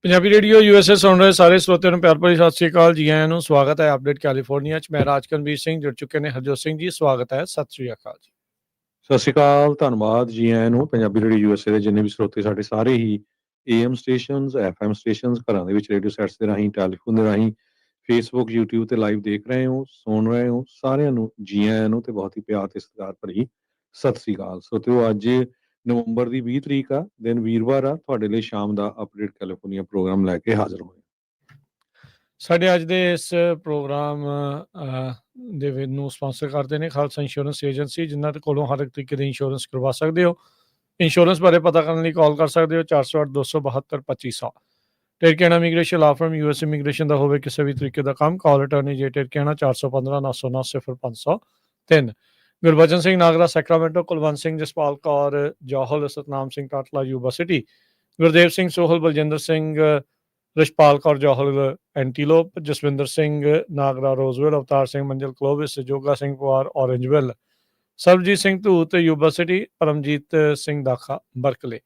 Punjabi radio USA ਸੁਣ ਰਹੇ ਸਾਰੇ ਸਰੋਤਿਆਂ ਨੂੰ ਪਿਆਰ ਭਰੀ ਸਤਿ ਸ਼੍ਰੀ ਅਕਾਲ। ਜੀ ਆਇਆਂ ਨੂੰ ਸਵਾਗਤ ਹੈ ਅਪਡੇਟ ਕੈਲੀਫੋਰਨੀਆ 'ਚ। ਮੈਂ ਰਾਜਕਨਵੀਰ ਸਿੰਘ ਜੁੜ ਚੁੱਕੇ ਨੇ ਹਰਜੋਤ ਸਿੰਘ ਜੀ, ਸਵਾਗਤ ਹੈ। ਸਤਿ ਸ਼੍ਰੀ ਅਕਾਲ ਜੀ। ਸਤਿ ਸ਼੍ਰੀ ਅਕਾਲ, ਧੰਨਵਾਦ ਜੀ ਆਇਆਂ ਨੂੰ। ਪੰਜਾਬੀ ਰੇਡੀਓ USA ਦੇ ਜਿੰਨੇ ਵੀ ਸਰੋਤੇ ਸਾਡੇ ਸਾਰੇ ਹੀ AM ਸਟੇਸ਼ਨਸ, FM ਸਟੇਸ਼ਨਸ, ਘਰਾਂ ਦੇ ਵਿੱਚ ਰੇਡੀਓ ਸੈਟਸ ਦੇ ਰਾਹੀਂ, ਟੈਲੀਫੋਨ ਦੇ ਰਾਹੀਂ, ਫੇਸਬੁੱਕ, YouTube ਤੇ ਲਾਈਵ ਦੇਖ ਰਹੇ ਹੋ, ਸੁਣ ਰਹੇ ਹੋ, ਸਾਰਿਆਂ ਨੂੰ ਜੀ ਆਇਆਂ ਨੂੰ ਤੇ ਬਹੁਤ ਹੀ ਪਿਆਰ ਤੇ ਸਤਿਕਾਰ ਭਰੀ ਸਤਿ ਸ਼੍ਰੀ ਅਕਾਲ। ਸਰੋਤਿਓ, ਅੱਜ ਨਵੰਬਰ ਦੀ 20 ਤਰੀਕ ਆ, ਦਿਨ ਵੀਰਵਾਰ ਆ। ਤੁਹਾਡੇ ਲਈ ਸ਼ਾਮ ਦਾ ਅਪਡੇਟ ਕੈਲੀਫੋਰਨੀਆ ਪ੍ਰੋਗਰਾਮ ਲੈ ਕੇ ਹਾਜ਼ਰ ਹੋਏ। ਸਾਡੇ ਅੱਜ ਦੇ ਇਸ ਪ੍ਰੋਗਰਾਮ ਨੂੰ ਸਪਾਂਸਰ ਕਰਦੇ ਨੇ ਖਾਲਸਾ ਇੰਸ਼ੋਰੈਂਸ ਏਜੰਸੀ, ਜਿਨ੍ਹਾਂ ਦੇ ਕੋਲੋਂ ਹਰ ਇੱਕ ਤਰੀਕੇ ਦੀ ਇੰਸ਼ੋਰੈਂਸ ਕਰਵਾ ਸਕਦੇ ਹੋ। ਇੰਸ਼ੋਰੈਂਸ ਬਾਰੇ ਪਤਾ ਕਰਨ ਲਈ ਕਾਲ ਕਰ ਸਕਦੇ ਹੋ 408-272-2500। Tirkena immigration law firm US immigration ਦਾ ਹੋਵੇ ਕਿਸੇ ਵੀ ਤਰੀਕੇ ਦਾ ਕੰਮ, call attorney J Tirkena 415-909-0503। Gurbachan Singh Nagra Sacramento, Kulwant Singh Jaspal Kaur Johal, Satnam Singh Tatla Yuba City, Gurdev Singh Sohal, Baljinder Singh Rishpal Kaur Johal Antelope, Jaswinder Singh Nagra Roseville, Avtar Singh Manzil Clovis, Joga Singh Pawar Orangevale, Sarabjit Singh Dhoot Yuba City, Paramjit Singh Dakha Berkeley.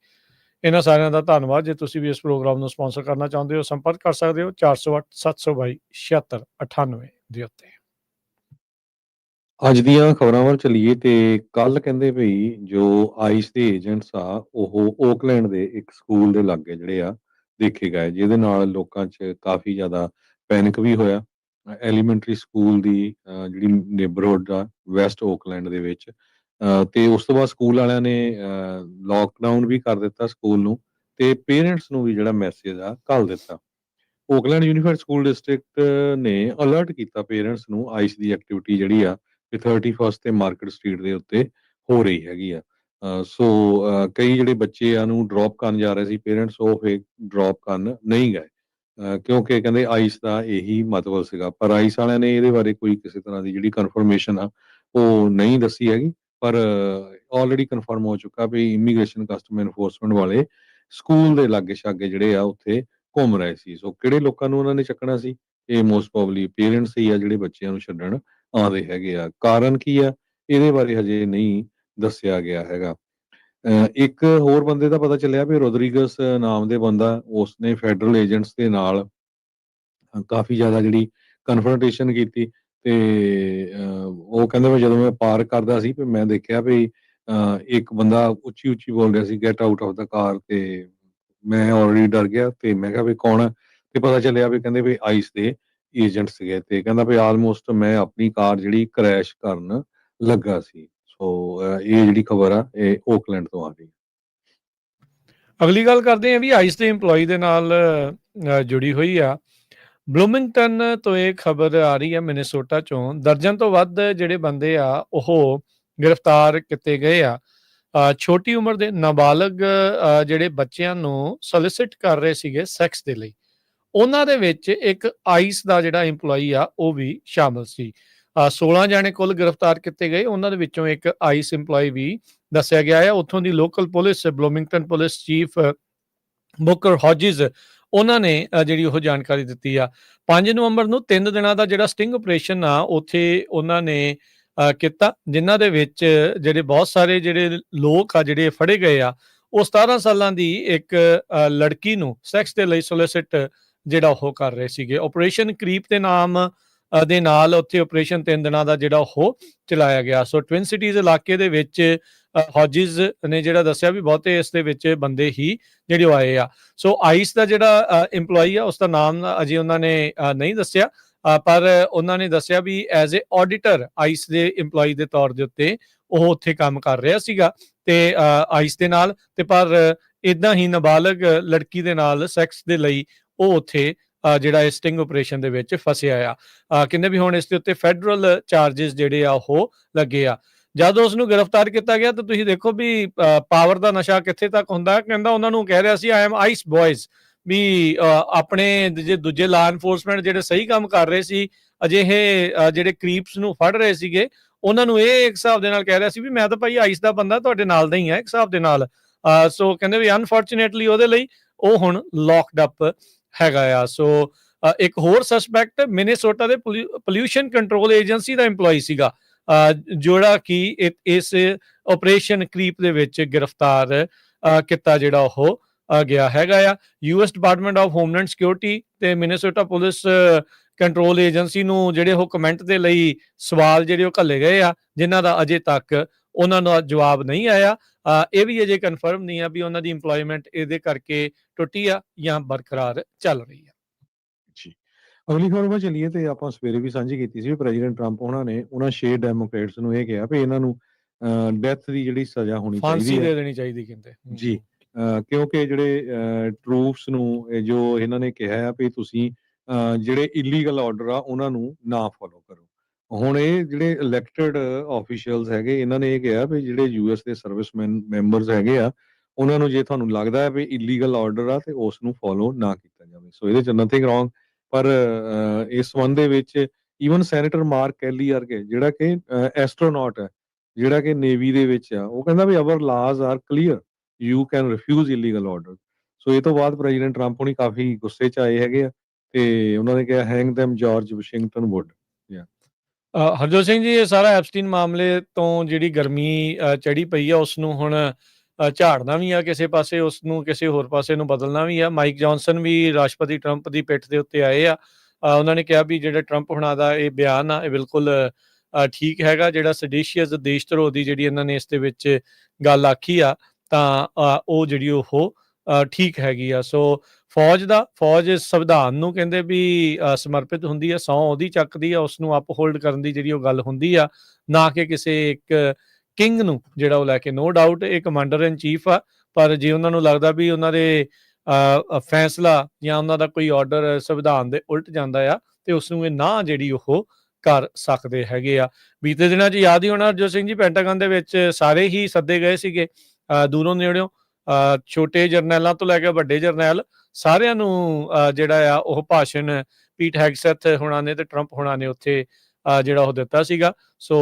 ਇਹਨਾਂ ਸਾਰਿਆਂ ਦਾ ਧੰਨਵਾਦ। ਜੇ ਤੁਸੀਂ ਵੀ ਇਸ ਪ੍ਰੋਗਰਾਮ ਨੂੰ ਸਪਾਂਸਰ ਕਰਨਾ ਚਾਹੁੰਦੇ ਹੋ, ਸੰਪਰਕ ਕਰ ਸਕਦੇ ਹੋ 408-722-7698 ਦੇ ਉੱਤੇ। ਅੱਜ ਦੀਆਂ ਖਬਰਾਂ ਵੱਲ ਚੱਲੀਏ ਤੇ ਕੱਲ ਕਹਿੰਦੇ ਭਈ ਜੋ ਆਈਸ ਦੇ ਏਜੰਟਸ ਆ ਉਹ ਓਕਲੈਂਡ ਦੇ ਇੱਕ ਸਕੂਲ ਦੇ ਲਾਗੇ ਜਿਹੜੇ ਆ ਦੇਖੇ ਗਏ, ਜਿਹਦੇ ਨਾਲ ਲੋਕਾਂ 'ਚ ਕਾਫੀ ਜ਼ਿਆਦਾ ਪੈਨਿਕ ਵੀ ਹੋਇਆ। ਐਲੀਮੈਂਟਰੀ ਸਕੂਲ ਦੀ ਜਿਹੜੀ ਨੇਬਰਹੁੱਡ ਆ ਵੈਸਟ ਓਕਲੈਂਡ ਦੇ ਵਿੱਚ, ਤੇ ਉਸ ਤੋਂ ਬਾਅਦ ਸਕੂਲ ਵਾਲਿਆਂ ਨੇ ਲੋਕਡਾਊਨ ਵੀ ਕਰ ਦਿੱਤਾ ਸਕੂਲ ਨੂੰ, ਤੇ ਪੇਰੈਂਟਸ ਨੂੰ ਵੀ ਜਿਹੜਾ ਮੈਸੇਜ ਆ ਘੱਲ ਦਿੱਤਾ। ਓਕਲੈਂਡ ਯੂਨੀਫਾਈਡ ਸਕੂਲ ਡਿਸਟ੍ਰਿਕਟ ਨੇ ਅਲਰਟ ਕੀਤਾ ਪੇਰੈਂਟਸ ਨੂੰ ਆਈਸ ਦੀ ਐਕਟੀਵਿਟੀ ਜਿਹੜੀ ਆ ਤੇ 31 ਤੇ ਮਾਰਕੀਟ ਸਟਰੀਟ ਦੇ ਉੱਤੇ ਹੋ ਰਹੀ ਹੈਗੀ ਆ। ਸੋ ਕਈ ਜਿਹੜੇ ਬੱਚੇ ਆ ਨੂੰ ਡ੍ਰੌਪ ਕਰਨ ਜਾ ਰਹੇ ਸੀ ਪੇਰੈਂਟਸ, ਉਹ ਫੇਰ ਡ੍ਰੌਪ ਕਰਨ ਨਹੀਂ ਗਏ, ਕਿਉਂਕਿ ਕਹਿੰਦੇ ਆਈਸ ਦਾ ਇਹੀ ਮਤਲਬ ਸੀਗਾ। ਪਰ ਆਈਸ ਵਾਲਿਆਂ ਨੇ ਇਹਦੇ ਬਾਰੇ ਕੋਈ ਕਿਸੇ ਤਰ੍ਹਾਂ ਦੀ ਜਿਹੜੀ ਕਨਫਰਮੇਸ਼ਨ ਆ ਉਹ ਨਹੀਂ ਦੱਸੀ ਹੈਗੀ। ਪਰ ਆਲਰੇਡੀ ਕਨਫਰਮ ਹੋ ਚੁੱਕਾ ਵੀ ਇਮੀਗ੍ਰੇਸ਼ਨ ਕਸਟਮ ਐਨਫੋਰਸਮੈਂਟ ਵਾਲੇ ਸਕੂਲ ਦੇ ਲਾਗੇ ਛਾਗੇ ਜਿਹੜੇ ਆ ਉੱਥੇ ਘੁੰਮ ਰਹੇ ਸੀ। ਸੋ ਕਿਹੜੇ ਲੋਕਾਂ ਨੂੰ ਉਹਨਾਂ ਨੇ ਚੱਕਣਾ ਸੀ? ਇਹ ਮੋਸਟ ਪ੍ਰੋਬਬਲੀ ਪੇਰੈਂਟਸ ਹੀ ਆ ਜਿਹੜੇ ਬੱਚਿਆਂ ਨੂੰ ਛੱਡਣ ਆਉਂਦੇ ਹੈਗੇ ਆ। ਕਾਰਨ ਕੀ ਆ ਇਹਦੇ ਬਾਰੇ ਹਜੇ ਨਹੀਂ ਦੱਸਿਆ ਗਿਆ ਹੈਗਾ। ਇੱਕ ਹੋਰ ਬੰਦੇ ਦਾ ਪਤਾ ਚੱਲਿਆ ਵੀ ਰੋਦਰੀਗਸ ਨਾਮ ਦੇ ਬੰਦਾ, ਉਸਨੇ ਫੈਡਰਲ ਏਜੰਟਸ ਦੇ ਨਾਲ ਕਾਫੀ ਜ਼ਿਆਦਾ ਜਿਹੜੀ ਕਨਫਰੰਟੇਸ਼ਨ ਕੀਤੀ, ਤੇ ਉਹ ਕਹਿੰਦਾ ਵੀ ਜਦੋਂ ਮੈਂ ਪਾਰ ਕਰਦਾ ਸੀ ਵੀ ਮੈਂ ਦੇਖਿਆ ਵੀ ਇੱਕ ਬੰਦਾ ਉੱਚੀ ਉੱਚੀ ਬੋਲ ਰਿਹਾ ਸੀ ਗੈਟ ਆਊਟ ਆਫ ਦਾ ਕਾਰ, ਤੇ ਮੈਂ ਆਲਰੇਡੀ ਡਰ ਗਿਆ ਤੇ ਮੈਂ ਕਿਹਾ ਵੀ ਕੌਣ ਆ, ਤੇ ਪਤਾ ਚੱਲਿਆ ਵੀ ਕਹਿੰਦੇ ਵੀ ਆਈਸ ਦੇ ਏਜੰਟ ਸੀਗੇ। ਤੇ ਕਹਿੰਦਾ ਵੀ ਆਲਮੋਸਟ ਮੈਂ ਆਪਣੀ ਕਾਰ ਜਿਹੜੀ ਕ੍ਰੈਸ਼ ਕਰਨ ਲੱਗਾ ਸੀ। ਸੋ ਇਹ ਜਿਹੜੀ ਖਬਰ ਆ ਇਹ ਓਕਲੈਂਡ ਤੋਂ ਆ ਰਹੀ। ਅਗਲੀ ਗੱਲ ਕਰਦੇ ਹਾਂ ਵੀ ਆਈਸ ਦੇ EMPLOYE ਦੇ ਨਾਲ ਜੁੜੀ ਹੋਈ ਆ। ਬਲੂਮਿੰਗਟਨ ਤੋਂ ਇਹ ਖਬਰ ਆ ਰਹੀ ਹੈ, ਮਿਨੇਸੋਟਾ ਚੋਂ ਦਰਜਨ ਤੋਂ ਵੱਧ ਜਿਹੜੇ ਬੰਦੇ ਆ ਉਹ ਗ੍ਰਿਫਤਾਰ ਕੀਤੇ ਗਏ ਆ। ਛੋਟੀ ਉਮਰ ਦੇ ਨਾਬਾਲਗ ਜਿਹੜੇ ਬੱਚਿਆਂ ਨੂੰ ਸੋਲਿਸਿਟ ਕਰ ਰਹੇ ਸੀਗੇ ਸੈਕਸ ਦੇ ਲਈ, ਉਹਨਾਂ ਦੇ ਵਿੱਚ ਇੱਕ ਆਈਸ ਦਾ ਜਿਹੜਾ EMPLOYE ਆ ਉਹ ਵੀ ਸ਼ਾਮਲ ਸੀ। 16 ਜਾਣੇ ਕੁੱਲ ਗ੍ਰਿਫਤਾਰ ਕੀਤੇ ਗਏ, ਉਹਨਾਂ ਦੇ ਵਿੱਚੋਂ ਇੱਕ ਆਈਸ EMPLOYE ਵੀ ਦੱਸਿਆ ਗਿਆ ਹੈ। ਉੱਥੋਂ ਦੀ local police, Bloomington police chief Booker Hodges, ਉਹਨਾਂ ਨੇ ਜਿਹੜੀ ਉਹ ਜਾਣਕਾਰੀ ਦਿੱਤੀ ਆ। 5 ਨਵੰਬਰ ਨੂੰ 3 ਦਿਨਾਂ ਦਾ ਜਿਹੜਾ ਸਟਿੰਗ ਆਪਰੇਸ਼ਨ ਆ ਉੱਥੇ ਉਹਨਾਂ ਨੇ ਕੀਤਾ, ਜਿਨ੍ਹਾਂ ਦੇ ਵਿੱਚ ਜਿਹੜੇ ਬਹੁਤ ਸਾਰੇ ਜਿਹੜੇ ਲੋਕ ਆ ਜਿਹੜੇ ਫੜੇ ਗਏ ਆ, ਉਹ 17 ਸਾਲਾਂ ਦੀ ਇੱਕ ਲੜਕੀ ਨੂੰ ਸੈਕਸ ਦੇ ਲਈ ਸੋਲਿਸਿਟ ਜਿਹੜਾ ਉਹ ਕਰ ਰਹੇ ਸੀਗੇ। ਆਪਰੇਸ਼ਨ ਕਰੀਪ ਦੇ ਨਾਮ ਦੇ ਨਾਲ ਉੱਥੇ ਆਪਰੇਸ਼ਨ 3 ਦਿਨਾਂ ਦਾ ਜਿਹੜਾ ਉਹ ਚਲਾਇਆ ਗਿਆ। ਸੋ ਟਵਿਨ ਸਿਟੀਜ਼ ਇਲਾਕੇ ਦੇ ਵਿੱਚ ਹੌਜਿਸ ਨੇ ਜਿਹੜਾ ਦੱਸਿਆ ਵੀ ਬਹੁਤੇ ਇਸ ਦੇ ਵਿੱਚ ਬੰਦੇ ਹੀ ਜਿਹੜੇ ਉਹ ਆਏ ਆ। ਸੋ ਆਈਸ ਦਾ ਜਿਹੜਾ EMPLOYE ਆ ਉਸ ਦਾ ਨਾਮ ਅਜੇ ਉਹਨਾਂ ਨੇ ਨਹੀਂ ਦੱਸਿਆ, ਪਰ ਉਹਨਾਂ ਨੇ ਦੱਸਿਆ ਵੀ ਐਜ਼ ਏ ਆਡੀਟਰ ਆਈਸ ਦੇ EMPLOYE ਦੇ ਤੌਰ ਦੇ ਉੱਤੇ ਉਹ ਉੱਥੇ ਕੰਮ ਕਰ ਰਿਹਾ ਸੀਗਾ ਤੇ ਆਈਸ ਦੇ ਨਾਲ, ਤੇ ਪਰ ਇਦਾਂ ਹੀ ਨਾਬਾਲਗ ਲੜਕੀ ਦੇ ਨਾਲ ਸੈਕਸ ਦੇ ਲਈ ਉਹ ਉੱਥੇ ਜਿਹੜਾ ਇਸ ਸਟਿੰਗ ਆਪਰੇਸ਼ਨ ਦੇ ਵਿੱਚ ਫਸਿਆ ਆ। ਕਹਿੰਦੇ ਵੀ ਹੁਣ ਇਸ ਦੇ ਉੱਤੇ ਫੈਡਰਲ ਚਾਰजेस ਜਿਹੜੇ ਆ ਉਹ ਲੱਗੇ ਆ। ਜਦੋਂ ਉਸ ਨੂੰ ਗ੍ਰਿਫਤਾਰ ਕੀਤਾ ਗਿਆ ਤਾਂ ਤੁਸੀਂ ਦੇਖੋ ਵੀ ਪਾਵਰ ਦਾ ਨਸ਼ਾ ਕਿੱਥੇ ਤੱਕ ਹੁੰਦਾ। ਕਹਿੰਦਾ ਉਹਨਾਂ ਨੂੰ ਕਹਿ ਰਿਹਾ ਸੀ ਆਈ ਐਮ ਆਈਸ ਬॉयਜ਼, ਵੀ ਆਪਣੇ ਜੇ ਦੂਜੇ ਲਾ ਐਨਫੋਰਸਮੈਂਟ ਜਿਹੜੇ ਸਹੀ ਕੰਮ ਕਰ ਰਹੇ ਸੀ, ਅਜਿਹੇ ਜਿਹੜੇ ਕਰੀਪਸ ਨੂੰ ਫੜ ਰਹੇ ਸੀਗੇ, ਉਹਨਾਂ ਨੂੰ ਇਹ ਇੱਕ ਹਿਸਾਬ ਦੇ ਨਾਲ ਕਹਿ ਰਿਹਾ ਸੀ ਵੀ ਮੈਂ ਤਾਂ ਭਾਈ ਆਈਸ ਦਾ ਬੰਦਾ ਤੁਹਾਡੇ ਨਾਲ ਦਾ ਹੀ ਆ ਇੱਕ ਹਿਸਾਬ ਦੇ ਨਾਲ। ਸੋ ਕਹਿੰਦੇ ਵੀ ਅਨਫੋਰਚੂਨੇਟਲੀ ਉਹਦੇ ਲਈ ਉਹ ਹੁਣ ਲੌਕਡ ਅਪ ਹੈਗਾ ਆ। ਸੋ ਇੱਕ ਹੋਰ ਸਸਪੈਕਟ ਮਿਨੇਸੋਟਾ ਦੇ ਪੋਲਿਊਸ਼ਨ ਕੰਟਰੋਲ ਏਜੰਸੀ ਦਾ EMPLOYE ਸੀਗਾ, ਜਿਹੜਾ ਕਿ ਇਸ ਆਪਰੇਸ਼ਨ ਕਰੀਪ ਦੇ ਵਿੱਚ ਗ੍ਰਿਫਤਾਰ ਕੀਤਾ ਜਿਹੜਾ ਉਹ ਗਿਆ ਹੈਗਾ ਆ। US department of homeland security ਤੇ ਮਿਨੇਸੋਟਾ ਪੁਲਿਸ ਕੰਟਰੋਲ ਏਜੰਸੀ ਨੂੰ ਜਿਹੜੇ ਉਹ ਕਮੈਂਟ ਦੇ ਲਈ ਸਵਾਲ ਜਿਹੜੇ ਉਹ ਘੱਲੇ ਗਏ ਆ, ਜਿਨ੍ਹਾਂ ਦਾ ਅਜੇ ਤੱਕ ਉਹਨਾਂ ਦਾ ਜਵਾਬ ਨਹੀਂ ਆਇਆ। ਇਹ ਵੀ ਅਜੇ ਕਨਫਰਮ ਨਹੀਂ ਆ ਵੀ ਉਹਨਾਂ ਦੀ ਇੰਪਲੋਇਮੈਂਟ ਇਹਦੇ ਕਰਕੇ ਟੁੱਟੀ ਆ ਜਾਂ ਬਰਕਰਾਰ ਚੱਲ ਰਹੀ ਆ। ਜੀ। ਅਗਲੀ ਖਬਰ ਵੱਲ ਚੱਲੀਏ ਤੇ ਆਪਾਂ ਸਵੇਰੇ ਵੀ ਸਾਂਝੀ ਕੀਤੀ ਸੀ ਵੀ ਪ੍ਰੈਜ਼ੀਡੈਂਟ ਟਰੰਪ ਉਹਨਾਂ ਨੇ ਉਹਨਾਂ 6 ਡੈਮੋਕ੍ਰੇਟਸ ਨੂੰ ਇਹ ਕਿਹਾ ਵੀ ਇਹਨਾਂ ਨੂੰ ਡੈਥ ਦੀ ਜਿਹੜੀ ਸਜ਼ਾ ਹੋਣੀ ਫਾਂਸੀ ਚਾਹੀਦੀ ਹੈ ਦੇ ਦੇਣੀ ਚਾਹੀਦੀ ਕਹਿੰਦੇ। ਜੀ। ਕਿਉਂਕਿ ਜਿਹੜੇ ਟਰੂਪਸ ਨੂੰ ਜੋ ਇਹਨਾਂ ਨੇ ਕਿਹਾ ਆ ਵੀ ਤੁਸੀਂ ਜਿਹੜੇ ਇਲੀਗਲ ਆਰਡਰ ਆ ਉਹਨਾਂ ਨੂੰ ਨਾ ਫੋਲੋ ਕਰੋ। ਹੁਣ ਇਹ ਜਿਹੜੇ ਇਲੈਕਟਡ ਆਫੀਸ਼ੀਅਲਸ ਹੈਗੇ ਇਹਨਾਂ ਨੇ ਇਹ ਕਿਹਾ ਵੀ ਜਿਹੜੇ ਯੂਐਸ ਦੇ ਸਰਵਿਸਮੈਨ ਮੈਂਬਰਸ ਹੈਗੇ ਆ ਉਹਨਾਂ ਨੂੰ ਜੇ ਤੁਹਾਨੂੰ ਲੱਗਦਾ ਹੈ ਵੀ ਇਲੀਗਲ ਆਰਡਰ ਆ ਤੇ ਉਸ ਨੂੰ ਫੋਲੋ ਨਾ ਕੀਤਾ ਜਾਵੇ। ਸੋ ਇਹਦੇ ਚ ਨਥਿੰਗ ਰੋਂਗ, ਪਰ ਇਸ ਸੰਬੰਧ ਦੇ ਵਿੱਚ ਈਵਨ ਸੈਨੇਟਰ ਮਾਰਕ ਕੈਲੀ ਵਰਗੇ ਜਿਹੜਾ ਕਿ ਐਸਟਰੋਨੌਟ ਹੈ, ਜਿਹੜਾ ਕਿ ਨੇਵੀ ਦੇ ਵਿੱਚ ਆ, ਉਹ ਕਹਿੰਦਾ ਵੀ our laws are clear, you can refuse illegal order. So ਇਹ ਤੋਂ ਬਾਅਦ ਪ੍ਰੈਜ਼ੀਡੈਂਟ ਟਰੰਪ ਹੁਣੀ ਕਾਫੀ ਗੁੱਸੇ 'ਚ ਆਏ ਹੈਗੇ ਆ ਤੇ ਉਹਨਾਂ ਨੇ ਕਿਹਾ hang them George Washington would. Harjot Singh ji, ਇਹ ਸਾਰਾ ਐਪਸਟੀਨ ਮਾਮਲੇ ਤੋਂ ਜਿਹੜੀ ਗਰਮੀ ਚੜੀ ਪਈ ਆ ਉਸ ਨੂੰ ਹੁਣ ਝਾੜਨਾ ਵੀ ਆ ਕਿਸੇ ਪਾਸੇ, ਉਸ ਨੂੰ ਕਿਸੇ ਹੋਰ ਪਾਸੇ ਨੂੰ ਬਦਲਣਾ ਵੀ ਆ। ਮਾਈਕ ਜੌਨਸਨ ਵੀ ਰਾਸ਼ਟਰਪਤੀ ਟਰੰਪ ਦੀ ਪਿੱਠ ਦੇ ਉੱਤੇ ਆਏ ਆ। ਉਹਨਾਂ ਨੇ ਕਿਹਾ ਵੀ ਜਿਹੜਾ ਟਰੰਪ ਹੁਣਾਂ ਦਾ ਇਹ ਬਿਆਨ ਆ ਇਹ ਬਿਲਕੁਲ ਠੀਕ ਹੈਗਾ। ਜਿਹੜਾ ਸੈਡੀਸ਼ੀਅਸ ਦੇਸ਼ ਧਰੋਹ ਦੀ ਜਿਹੜੀ ਇਹਨਾਂ ਨੇ ਇਸ ਦੇ ਵਿੱਚ ਗੱਲ ਆਖੀ ਆ ਤਾਂ ਉਹ ਜਿਹੜੀ ਉਹ ਠੀਕ ਹੈਗੀ ਆ। ਸੋ ਫੌਜ ਸੰਵਿਧਾਨ ਨੂੰ ਕਹਿੰਦੇ ਵੀ ਸਮਰਪਿਤ ਹੁੰਦੀ ਆ, ਸਹੁੰ ਉਹਦੀ ਚੱਕਦੀ ਆ, ਉਸ ਨੂੰ ਅਪਹੋਲਡ ਕਰਨ ਦੀ ਜਿਹੜੀ ਉਹ ਗੱਲ ਹੁੰਦੀ ਆ, ਨਾ ਕਿ ਕਿਸੇ ਇੱਕ ਕਿੰਗ ਨੂੰ ਜਿਹੜਾ ਉਹ ਲੈ ਕੇ। ਨੋ ਡਾਊਟ ਇਹ ਕਮਾਂਡਰ ਇਨ ਚੀਫ ਆ, ਪਰ ਜੇ ਉਹਨਾਂ ਨੂੰ ਲੱਗਦਾ ਵੀ ਉਹਨਾਂ ਦੇ ਫੈਸਲਾ ਜਾਂ ਉਹਨਾਂ ਦਾ ਕੋਈ ਆਰਡਰ ਸੰਵਿਧਾਨ ਦੇ ਉਲਟ ਜਾਂਦਾ ਆ ਤੇ ਉਸ ਨੂੰ ਇਹ ਨਾ ਜਿਹੜੀ ਉਹ ਕਰ ਸਕਦੇ ਹੈਗੇ ਆ। ਬੀਤੇ ਦਿਨਾਂ 'ਚ ਯਾਦ ਹੀ ਹੋਣਾ ਹਰਜੋਤ ਸਿੰਘ ਜੀ, ਪੈਂਟਾਗਨ ਦੇ ਵਿੱਚ ਸਾਰੇ ਹੀ ਸੱਦੇ ਗਏ ਸੀਗੇ ਦੂਰੋਂ ਨੇੜਿਓਂ, ਛੋਟੇ ਜਰਨੈਲਾਂ ਤੋਂ ਲੈ ਕੇ ਵੱਡੇ ਜਰਨੈਲ ਸਾਰਿਆਂ ਨੂੰ ਜਿਹੜਾ ਆ ਉਹ ਭਾਸ਼ਣ ਪੀਟ ਹੈਗਸੈਥ ਹੋਣਾ ਨੇ ਤੇ ਟਰੰਪ ਹੋਣਾ ਨੇ ਉੱਥੇ ਜਿਹੜਾ ਉਹ ਦਿੱਤਾ ਸੀਗਾ। ਸੋ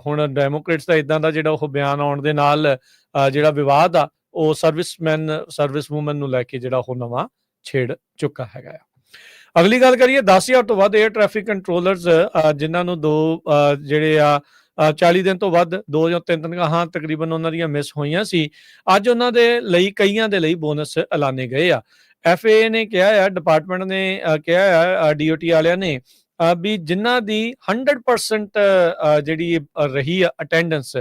ਹੁਣ ਡੈਮੋਕ੍ਰੇਟਸ ਦਾ ਇਦਾਂ ਦਾ ਜਿਹੜਾ ਉਹ ਬਿਆਨ ਆਉਣ ਦੇ ਨਾਲ ਜਿਹੜਾ ਵਿਵਾਦ ਆ ਉਹ ਸਰਵਿਸ ਵੂਮਨ ਨੂੰ ਲੈ ਕੇ ਜਿਹੜਾ ਉਹ ਨਵਾਂ ਛੇੜ ਚੁੱਕਾ ਹੈਗਾ ਆ। ਅਗਲੀ ਗੱਲ ਕਰੀਏ, 10,000 ਤੋਂ ਵੱਧ 에ਅਰ ਟ੍ਰੈਫਿਕ ਕੰਟਰੋਲਰਸ ਜਿਨ੍ਹਾਂ ਨੂੰ ਜਿਹੜੇ ਆ 40 ਦਿਨ ਤੋਂ ਵੱਧ 2 ਜਾਂ 3 ਤਨਖਾਹਾਂ ਤਕਰੀਬਨ ਉਹਨਾਂ ਦੀਆਂ ਮਿਸ ਹੋਈਆਂ ਸੀ, ਅੱਜ ਉਹਨਾਂ ਦੇ ਲਈ ਕਈਆਂ ਦੇ ਲਈ ਬੋਨਸ ਐਲਾਨੇ ਗਏ ਆ। FAA ਨੇ ਕਿਹਾ ਆ, ਡਿਪਾਰਟਮੈਂਟ ਨੇ ਕਿਹਾ ਆ DOT ਵਾਲਿਆਂ ਨੇ ਵੀ ਜਿਨ੍ਹਾਂ ਦੀ 100% ਜਿਹੜੀ ਰਹੀ ਆ ਅਟੈਂਡੈਂਸ,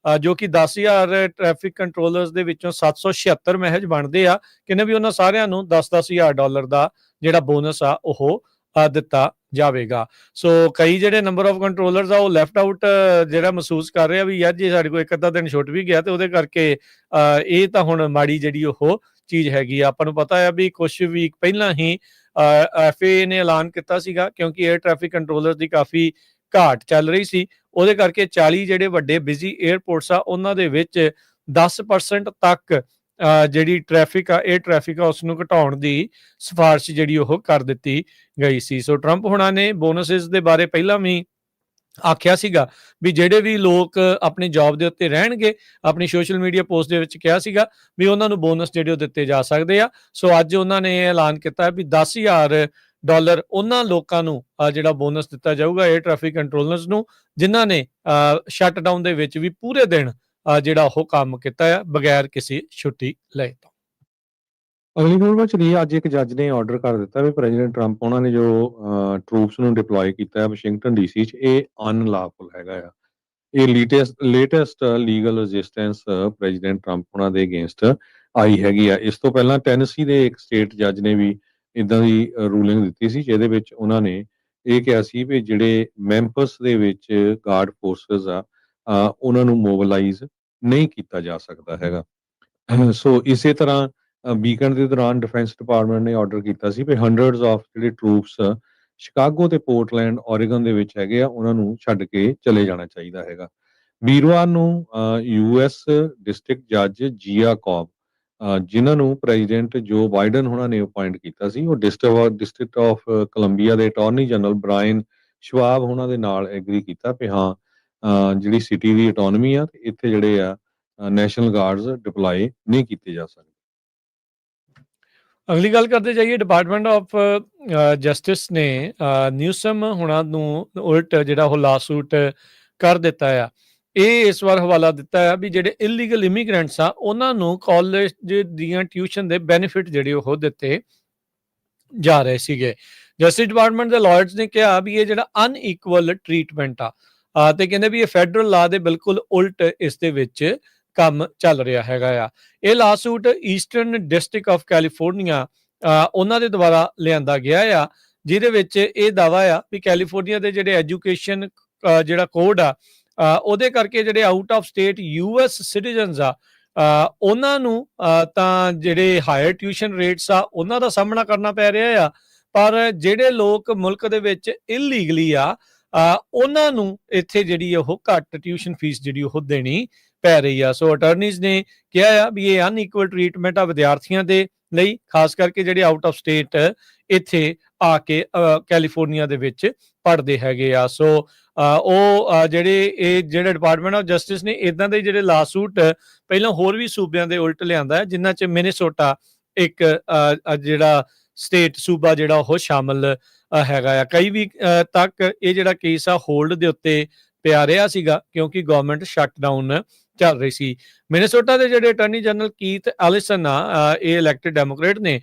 ਜੋ ਕਿ 10,000 ਟ੍ਰੈਫਿਕ ਕੰਟਰੋਲਰਸ ਦੇ ਵਿੱਚੋਂ 776 ਮਹਿਜ ਬਣਦੇ ਆ, ਕਹਿੰਦੇ ਵੀ ਉਹਨਾਂ ਸਾਰਿਆਂ ਨੂੰ $10,000 ਦਾ ਜਿਹੜਾ ਬੋਨਸ ਆ ਉਹ ਦਿੱਤਾ ਜਾਵੇਗਾ। ਸੋ ਕਈ ਜਿਹੜੇ ਨੰਬਰ ਆਫ ਕੰਟਰੋਲਰਸ ਆ ਉਹ ਲੈਫਟ ਆਊਟ ਜਿਹੜਾ ਮਹਿਸੂਸ ਕਰ ਰਹੇ ਆ ਵੀ ਯਾਰ ਜੇ ਸਾਡੇ ਕੋਲ ਇੱਕ ਅੱਧਾ ਦਿਨ ਛੁੱਟ ਵੀ ਗਿਆ ਤੇ ਉਹਦੇ ਕਰਕੇ ਇਹ ਤਾਂ ਹੁਣ ਮਾੜੀ ਜਿਹੜੀ ਉਹ ਚੀਜ਼ ਹੈਗੀ ਆ। ਆਪਾਂ ਨੂੰ ਪਤਾ ਆ ਵੀ ਕੁਝ ਵੀਕ ਪਹਿਲਾਂ ਹੀ FAA ਨੇ ਐਲਾਨ ਕੀਤਾ ਸੀਗਾ, ਕਿਉਂਕਿ 에ਅਰ ਟ੍ਰੈਫਿਕ ਕੰਟਰੋਲਰ ਦੀ ਕਾਫੀ ਘਾਟ ਚੱਲ ਰਹੀ ਸੀ, ਉਹਦੇ ਕਰਕੇ 40 ਜਿਹੜੇ ਵੱਡੇ ਬਿਜ਼ੀ 에ਅਰਪੋਰਟਸ ਆ ਉਹਨਾਂ ਦੇ ਵਿੱਚ 10% ਤੱਕ ਜਿਹੜੀ ਟ੍ਰੈਫਿਕ ਆ 에ਅਰ ਟ੍ਰੈਫਿਕ ਆ ਉਸ ਨੂੰ ਘਟਾਉਣ ਦੀ ਸਿਫਾਰਿਸ਼ ਜਿਹੜੀ ਉਹ ਕਰ ਦਿੱਤੀ ਗਈ ਸੀ। ਸੋ ਟਰੰਪ ਹੁਣਾਂ ਨੇ ਬੋਨਸਿਸ ਦੇ ਬਾਰੇ ਪਹਿਲਾਂ ਵੀ ਆਖਿਆ ਸੀਗਾ ਵੀ ਜਿਹੜੇ ਵੀ ਲੋਕ ਆਪਣੀ ਜੌਬ ਦੇ ਉੱਤੇ ਰਹਿਣਗੇ, ਆਪਣੀ ਸੋਸ਼ਲ ਮੀਡੀਆ ਪੋਸਟ ਦੇ ਵਿੱਚ ਕਿਹਾ ਸੀਗਾ ਵੀ ਉਹਨਾਂ ਨੂੰ ਬੋਨਸ ਜਿਹੜੇ ਉਹ ਦਿੱਤੇ ਜਾ ਸਕਦੇ ਆ। ਸੋ ਅੱਜ ਉਹਨਾਂ ਨੇ ਇਹ ਐਲਾਨ ਕੀਤਾ ਵੀ $10,000 ਉਹਨਾਂ ਲੋਕਾਂ ਨੂੰ ਜਿਹੜਾ ਬੋਨਸ ਦਿੱਤਾ ਜਾਊਗਾ 에ਅਰ ਟ੍ਰੈਫਿਕ ਕੰਟਰੋਲਰਸ ਨੂੰ, ਜਿਨ੍ਹਾਂ ਨੇ ਸ਼ਟਡਾਊਨ ਦੇ ਵਿੱਚ ਵੀ ਪੂਰੇ ਦਿਨ ਜਿਹੜਾ ਉਹ ਕੰਮ ਕੀਤਾ ਆ ਬਗੈਰ ਕਿਸੇ ਛੁੱਟੀ ਲਏ ਤੋਂ। ਅਗਲੀ ਖਬਰ ਵੱਲ ਚੱਲੀਏ। ਅੱਜ ਇੱਕ ਜੱਜ ਨੇ ਆਰਡਰ ਕਰ ਦਿੱਤਾ ਵੀ ਪ੍ਰੈਜ਼ੀਡੈਂਟ ਟਰੰਪ ਉਹਨਾਂ ਨੇ ਜੋ ਟਰੂਪਸ ਨੂੰ ਡਿਪਲੋਏ ਕੀਤਾ ਹੈ ਵਾਸ਼ਿੰਗਟਨ DC 'ਚ, ਇਹ ਅਨਲੌਫੁਲ ਹੈਗਾ ਆ। ਇਹ latest legal resistance president Trump ਉਹਨਾਂ ਦੇ ਅਗੇਂਸਟ ਆਈ ਹੈਗੀ ਆ। ਇਸ ਤੋਂ ਪਹਿਲਾਂ ਟੈਨੇਸੀ ਦੇ ਇੱਕ ਸਟੇਟ ਜੱਜ ਨੇ ਵੀ ਇਦਾਂ ਦੀ ਰੂਲਿੰਗ ਦਿੱਤੀ ਸੀ, ਜਿਹਦੇ ਵਿੱਚ ਉਹਨਾਂ ਨੇ ਇਹ ਕਿਹਾ ਸੀ ਵੀ ਜਿਹੜੇ ਮੈਂਫਸ ਦੇ ਵਿੱਚ ਗਾਰਡ ਫੋਰਸਸ ਆ ਉਹਨਾਂ ਨੂੰ ਮੋਬਿਲਾਈਜ਼ ਨਹੀਂ ਕੀਤਾ ਜਾ ਸਕਦਾ ਹੈਗਾ। ਸੋ ਇਸੇ ਤਰ੍ਹਾਂ ਵੀਕਐਂਡ ਦੇ ਦੌਰਾਨ ਡਿਫੈਂਸ ਡਿਪਾਰਟਮੈਂਟ ਨੇ ਆਰਡਰ ਕੀਤਾ ਸੀ ਵੀ ਹੰਡਰਡਸ ਆਫ ਜਿਹੜੇ ਟਰੂਪਸ ਸ਼ਿਕਾਗੋ ਤੇ ਪੋਰਟਲੈਂਡ ਓਰੇਗਨ ਦੇ ਵਿੱਚ ਹੈਗੇ ਆ ਉਹਨਾਂ ਨੂੰ ਛੱਡ ਕੇ ਚਲੇ ਜਾਣਾ ਚਾਹੀਦਾ ਹੈਗਾ। ਵੀਰਵਾਰ ਨੂੰ US ਡਿਸਟ੍ਰਿਕਟ ਜੱਜ ਜੀਆ ਕੌਬ, ਜਿਨ੍ਹਾਂ ਨੂੰ ਪ੍ਰੈਜ਼ੀਡੈਂਟ ਜੋ ਬਾਈਡਨ ਉਹਨਾਂ ਨੇ ਅਪਾਇੰਟ ਕੀਤਾ ਸੀ, ਉਹ ਡਿਸਟ੍ਰਿਕਟ ਆਫ ਕੋਲੰਬੀਆ ਦੇ ਅਟਾਰਨੀ ਜਨਰਲ ਬ੍ਰਾਇਨ ਸ਼ਵਾਬ ਉਹਨਾਂ ਦੇ ਨਾਲ ਐਗਰੀ ਕੀਤਾ ਕਿ ਹਾਂ ਜਿਹੜੀ ਸਿਟੀ ਦੀ ਆਟੋਨਮੀ ਆ ਤੇ ਇੱਥੇ ਜਿਹੜੇ ਆ ਨੈਸ਼ਨਲ ਗਾਰਡਸ ਡਿਪਲੋਏ ਨਹੀਂ ਕੀਤੇ ਜਾ ਸਕਦੇ। ਅਗਲੀ ਗੱਲ ਕਰਦੇ ਜਾਈਏ, ਡਿਪਾਰਟਮੈਂਟ ਆਫ ਜਸਟਿਸ ਨੇ ਨਿਊਸਮ ਹੁਣਾਂ ਨੂੰ ਉਲਟ ਜਿਹੜਾ ਉਹ ਲਾਸੂਟ ਕਰ ਦਿੱਤਾ ਆ। ਇਹ ਇਸ ਵਾਰ ਹਵਾਲਾ ਦਿੱਤਾ ਹੈ ਵੀ ਜਿਹੜੇ ਇਲੀਗਲ ਇਮੀਗ੍ਰੈਂਟਸ ਆ ਉਹਨਾਂ ਨੂੰ ਕਾਲਜ ਦੀਆਂ ਟਿਊਸ਼ਨ ਦੇ ਬੈਨੀਫਿਟ ਜਿਹੜੇ ਉਹ ਦਿੱਤੇ ਜਾ ਰਹੇ ਸੀਗੇ। ਜਸਟਿਸ ਡਿਪਾਰਟਮੈਂਟ ਦੇ ਲਾਇਰਸ ਨੇ ਕਿਹਾ ਵੀ ਇਹ ਜਿਹੜਾ ਅਨਈਕੁਅਲ ਟ੍ਰੀਟਮੈਂਟ ਆ ਤੇ ਕਹਿੰਦੇ ਵੀ ਇਹ ਫੈਡਰਲ ਲਾ ਦੇ ਬਿਲਕੁਲ ਉਲਟ ਇਸ ਦੇ ਵਿੱਚ ਕੰਮ ਚੱਲ ਰਿਹਾ ਹੈਗਾ ਆ। ਇਹ lawsuit eastern district of California ਉਹਨਾਂ ਦੇ ਦੁਆਰਾ ਲਿਆਂਦਾ ਗਿਆ ਆ, ਜਿਹਦੇ ਵਿੱਚ ਇਹ ਦਾਵਾ ਆ ਵੀ ਕੈਲੀਫੋਰਨੀਆ ਦੇ ਜਿਹੜੇ ਐਜੂਕੇਸ਼ਨ ਜਿਹੜਾ ਕੋਡ ਆ ਉਹਦੇ ਕਰਕੇ ਜਿਹੜੇ out of state US citizens ਆ ਉਹਨਾਂ ਨੂੰ ਤਾਂ ਜਿਹੜੇ ਹਾਇਰ ਟਿਊਸ਼ਨ ਰੇਟਸ ਆ ਉਹਨਾਂ ਦਾ ਸਾਹਮਣਾ ਕਰਨਾ ਪੈ ਰਿਹਾ ਆ, ਪਰ ਜਿਹੜੇ ਲੋਕ ਮੁਲਕ ਦੇ ਵਿੱਚ ਇਲੀਗਲੀ ਆ ਉਹਨਾਂ ਨੂੰ ਇੱਥੇ ਜਿਹੜੀ ਉਹ ਘੱਟ ਟਿਊਸ਼ਨ ਫੀਸ ਜਿਹੜੀ ਉਹ ਦੇਣੀ ਪੈ ਰਹੀ ਆ। ਸੋ ਅਟਾਰਨੀਜ਼ ਨੇ ਕਿਹਾ ਆ ਵੀ ਇਹ ਅਨਈਕੁਅਲ ਟ੍ਰੀਟਮੈਂਟ ਆ ਵਿਦਿਆਰਥੀਆਂ ਦੇ ਲਈ, ਖਾਸ ਕਰਕੇ ਜਿਹੜੇ ਆਊਟ ਆਫ ਸਟੇਟ ਇੱਥੇ ਆ ਕੇ ਕੈਲੀਫੋਰਨੀਆ ਦੇ ਵਿੱਚ ਪੜ੍ਹਦੇ ਹੈਗੇ ਆ। ਸੋ ਉਹ ਜਿਹੜੇ ਡਿਪਾਰਟਮੈਂਟ ਆਫ ਜਸਟਿਸ ਨੇ ਇਦਾਂ ਦੇ ਜਿਹੜੇ ਲਾਸੂਟ ਪਹਿਲਾਂ ਹੋਰ ਵੀ ਸੂਬਿਆਂ ਦੇ ਉਲਟ ਲਿਆਂਦਾ ਹੈ, ਜਿਨ੍ਹਾਂ 'ਚ ਮਿਨੀਸੋਟਾ ਇੱਕ ਜਿਹੜਾ ਸਟੇਟ ਸੂਬਾ ਜਿਹੜਾ ਉਹ ਸ਼ਾਮਲ ਹੈਗਾ ਆ। ਕਈ ਵੀਕ ਤੱਕ ਇਹ ਜਿਹੜਾ ਕੇਸ ਆ ਹੋਲਡ ਦੇ ਉੱਤੇ ਪਿਆ ਰਿਹਾ ਸੀਗਾ ਕਿਉਂਕਿ ਗਵਰਨਮੈਂਟ ਸ਼ਟਡਾਊਨ ਚੱਲ ਰਹੀ ਸੀ। ਮਿਨੀਸੋਟਾ ਦੇ ਜਿਹੜੇ ਅਟਾਰਨੀ ਜਨਰਲ ਕੀਥ ਐਲਿਸਨ ਆ, ਇਹ ਇਲੈਕਟਡ ਡੈਮੋਕ੍ਰੇਟ ਨੇ,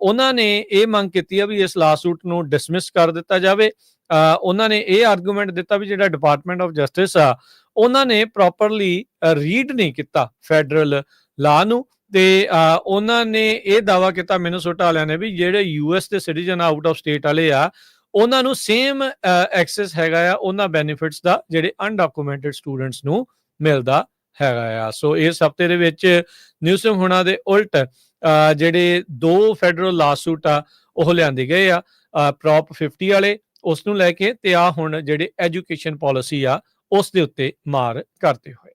ਉਹਨਾਂ ਨੇ ਇਹ ਮੰਗ ਕੀਤੀ ਆ ਵੀ ਇਸ ਲਾਸੂਟ ਨੂੰ ਡਿਸਮਿਸ ਕਰ ਦਿੱਤਾ ਜਾਵੇ। ਉਹਨਾਂ ਨੇ ਇਹ ਆਰਗੂਮੈਂਟ ਦਿੱਤਾ ਵੀ ਜਿਹੜਾ ਡਿਪਾਰਟਮੈਂਟ ਆਫ ਜਸਟਿਸ ਆ ਉਹਨਾਂ ਨੇ ਪ੍ਰੋਪਰਲੀ ਰੀਡ ਨਹੀਂ ਕੀਤਾ ਫੈਡਰਲ ਲਾ ਨੂੰ, ਤੇ ਉਹਨਾਂ ਨੇ ਇਹ ਦਾਵਾ ਕੀਤਾ ਮਿਨੀਸੋਟਾ ਵਾਲਿਆਂ ਨੇ ਵੀ ਜਿਹੜੇ ਯੂਐਸ ਦੇ ਸਿਟੀਜ਼ਨ ਆਊਟ ਆਫ ਸਟੇਟ ਵਾਲੇ ਆ ਉਹਨਾਂ ਨੂੰ ਸੇਮ ਐਕਸੈਸ ਹੈਗਾ ਆ ਉਹਨਾਂ ਬੈਨੀਫਿਟਸ ਦਾ ਜਿਹੜੇ ਅਨਡਾਕੂਮੈਂਟਡ ਸਟੂਡੈਂਟਸ ਨੂੰ ਮਿਲਦਾ ਹੈਗਾ ਆ। ਸੋ ਇਸ ਹਫਤੇ ਦੇ ਵਿੱਚ ਨਿਊਸਮ ਹੁਣਾਂ ਦੇ ਉਲਟ ਜਿਹੜੇ 2 ਫੈਡਰਲ ਲਾਸੂਟ ਆ ਉਹ ਲਿਆਂਦੇ ਗਏ ਆ, ਪ੍ਰੋਪ 50 ਵਾਲੇ ਉਸ ਨੂੰ ਲੈ ਕੇ, ਤੇ ਆ ਹੁਣ ਜਿਹੜੇ ਐਜੂਕੇਸ਼ਨ ਪਾਲਿਸੀ ਆ ਉਸ ਦੇ ਉੱਤੇ ਮਾਰ ਕਰਦੇ ਹੋਏ।